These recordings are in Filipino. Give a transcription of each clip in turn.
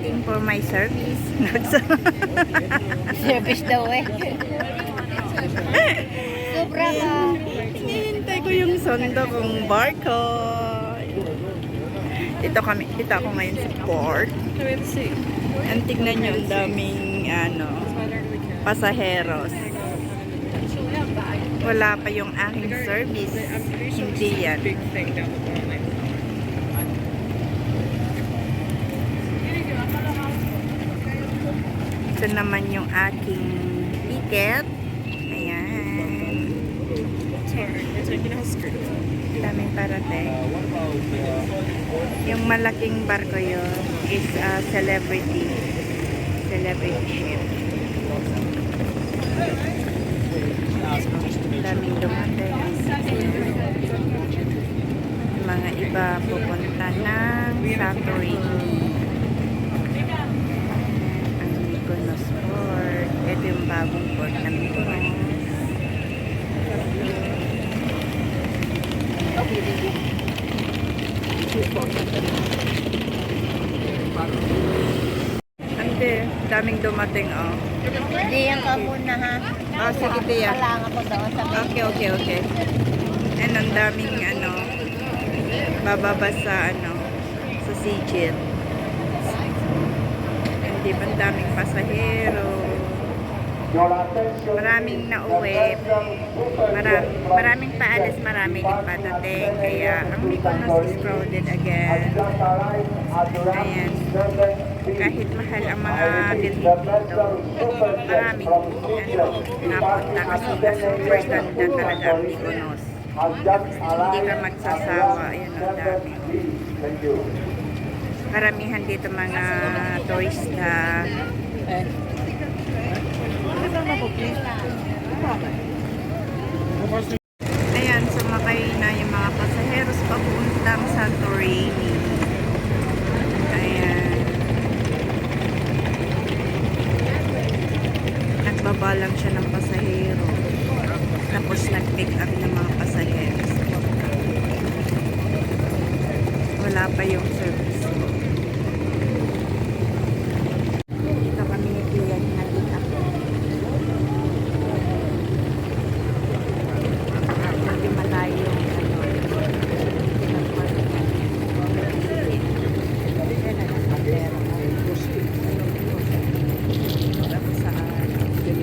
waiting for my service. Service daw eh. Sobra ka. Hinihintay ko yung sondo kong barko. Dito ako ngayon sa port. Ang tignan nyo, ang daming pasaheros. Wala pa yung aking service. Hindi yan. Ito naman yung aking ticket. Ayan. Daming parating. Yung malaking barko yun is celebrity ship. Daming dumating. Yung mga iba pupunta ng Santorini. Ang Mykonos Port. Ito yung bagong port ng Mykonos. Ante, daming dumating oh. Hindi yan ka muna ha. Sige tiya. Palang ako doon sa Okay. And ang daming bababa sa sa Sigit. Hindi ba ang daming pasahero? Maraming nauwi. Maraming paalis, maraming din padating. Kaya ang Mykonos is crowded again. Ayan. Kahit mahal ang mga building dito, maraming napunta kasi na super ganda talaga ang Mykonos. Hindi ka magsasawa. Ayan ang dami. Karamihan dito mga turista. Ayan, sumakay na yung mga pasaheros papuntang Santorini. Ayan. Nagbaba lang siya ng pasahero. Tapos nag-pick up ng mga pasaheros. Wala pa yung service ko. Dito kami ni Kuya nag-pick up. Medyo malayo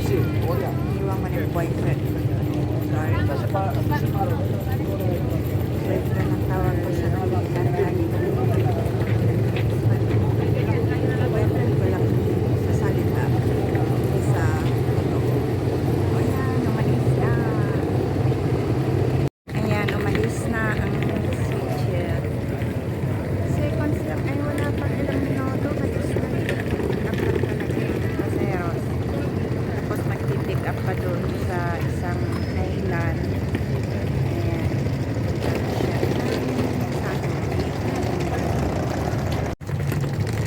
yung iwan mo na yung boyfriend ko doon. Boyfriend ang tawag ko sa boyfriend ko lang sa salita sa totoo. O yan, umalis na. Ayan, umalis na ang switcher. Seconds lang. Ay, wala pa ilang minuto. Katis na pick up lang talaga yung paseros. Tapos mag-pick up pa doon sa isang island. Ayan.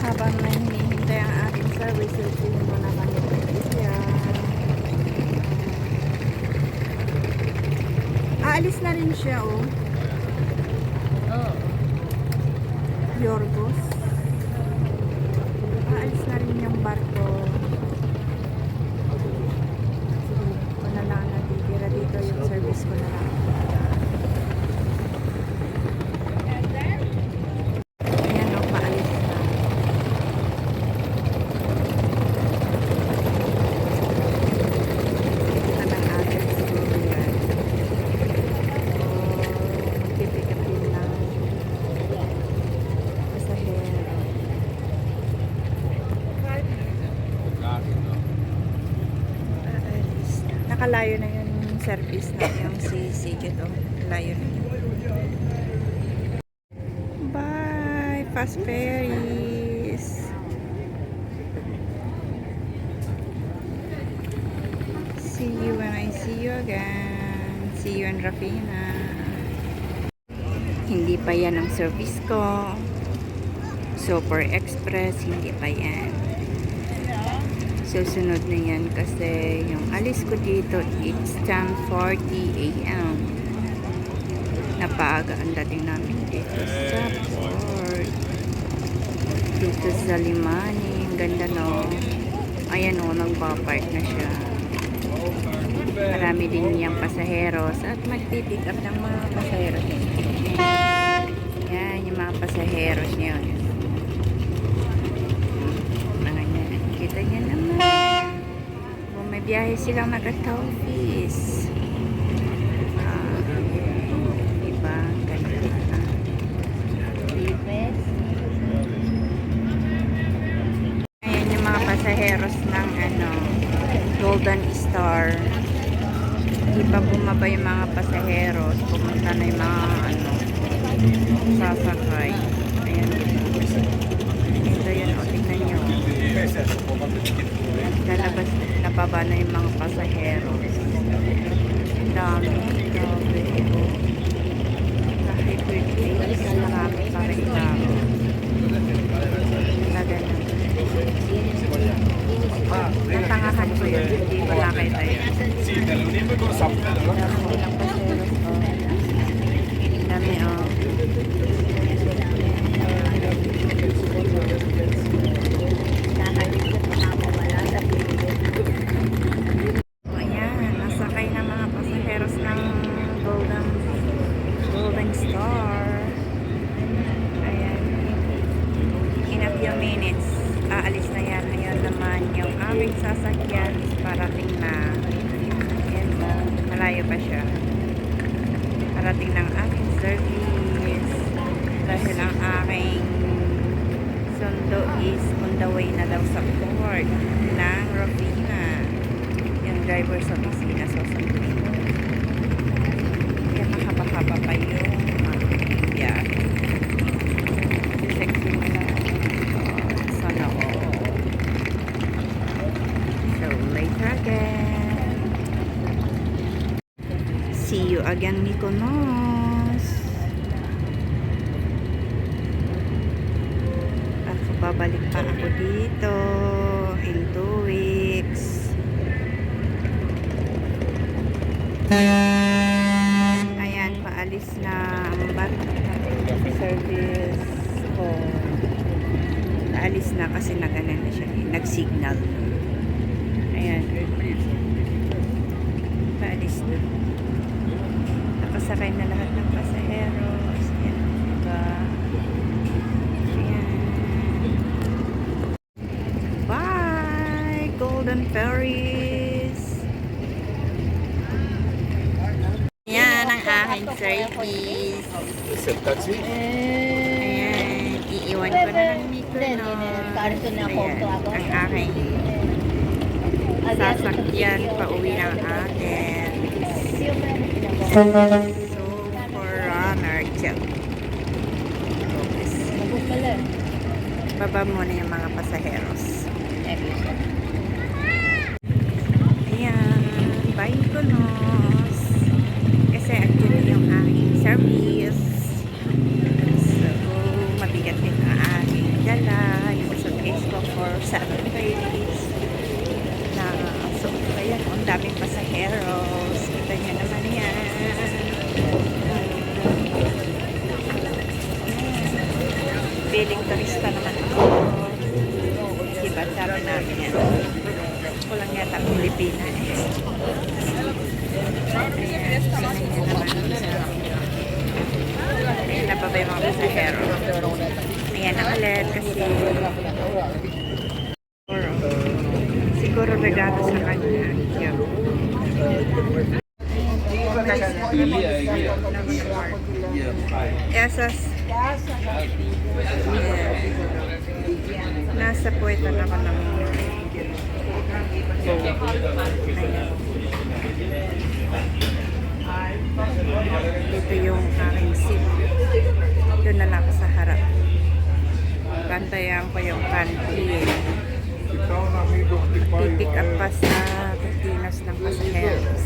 Habang hinihintay ang ating service, silpin muna kami siya. Aalis na rin siya, oh. Yorgos. Aalis na rin yung barko. Sige, ko na lang natitira dito yung service ko na lang. Ayan, oh, paalis na. Ito ng ating siguro yan. Magpipikapin ng pasahero. Aalis na. Nakalayo na yung service na yung si Sigit. Layo na yun. Bye! Fast ferries! See you when I see you again. See you in Rafina. Hindi pa yan ang service ko. Super Express, hindi pa yan. Susunod na yan kasi yung alis ko dito, it's 10:40 AM. Napaaga ang dating namin dito sa port. Dito sa Limani. Ang ganda, no? Ayan, o. Nagpa-park na siya. Marami din niyang pasaheros at magpipick up ng mga pasaheros niya. Yan, yung mga pasaheros niya. Mga yan. Kita niya naman. Kung may biyahe silang nag-office. Diba? Ganda. Ayan yung mga pasaheros ng Golden Star. Di pa bumaba yung mga pasaheros. Pumunta na yung mga sasakay. Ayan. Ito yun. O, tignan nyo. Lalabas, nababa na yung mga pasaheros. Ang dami. Grabe. Kahit weekdays, marami pa rin tao. Talaga na. Natangahan ko yun. Hindi ko nakita yun. Dami, oh. Ayan, nasakay na mga pasaheros ng Golden Star. Ayan. In a few minutes, aalis na yan. Ayan naman yung aming sasakyan. Parating na. Ayan mo, malayo pa siya. Parating ng aming service. Dahil ang aking sundo is on the way na daw sa port ng Rovina. Yung driver sa opisina susunduin. Kaya mahaba-haba pa yung yeah. Sexy mo na. Sana all. So later again. See you again, Mykonos. Ako babalik pa ako dito in 2 weeks. Ayan, paalis na ang service ko. Paalis na kasi naganan na siya. Nag-signal. Ayan. Paalis na. Nakasakay na lahat ng pasaheros. Ayan. Diba? Ayan. Bye! Golden Ferries! Ayan ang aking service. Ayan. Iiwan ko na ng Mykonos. Ayan. Ang aking sasakyan pauwi ng akin. So, Forerunner check. Baba muna yung mga pasaheros. Ayan, bye Mykonos. Kasi actually yung aking service. So, mabigat din ang aking dala. Yung suitcase ko for 7 days. So, ayan, ang daming pasaheros. Kita nyo naman yan. Feeling turista naman ako. Diba, sabi namin yan. Kulang yata ang Pilipinas. Ayan, tingnan nyo naman. Ayan, nababa yung mga pasahero. Ayan na ulit kasi siguro regalo sa kanya. Esas. Nasa puwetan ako ng dito yung aking seat. Doon na lang ako sa harap. Bantayan ko yung canteen. Pipick up pa sa Pilipinas ng pasaheros.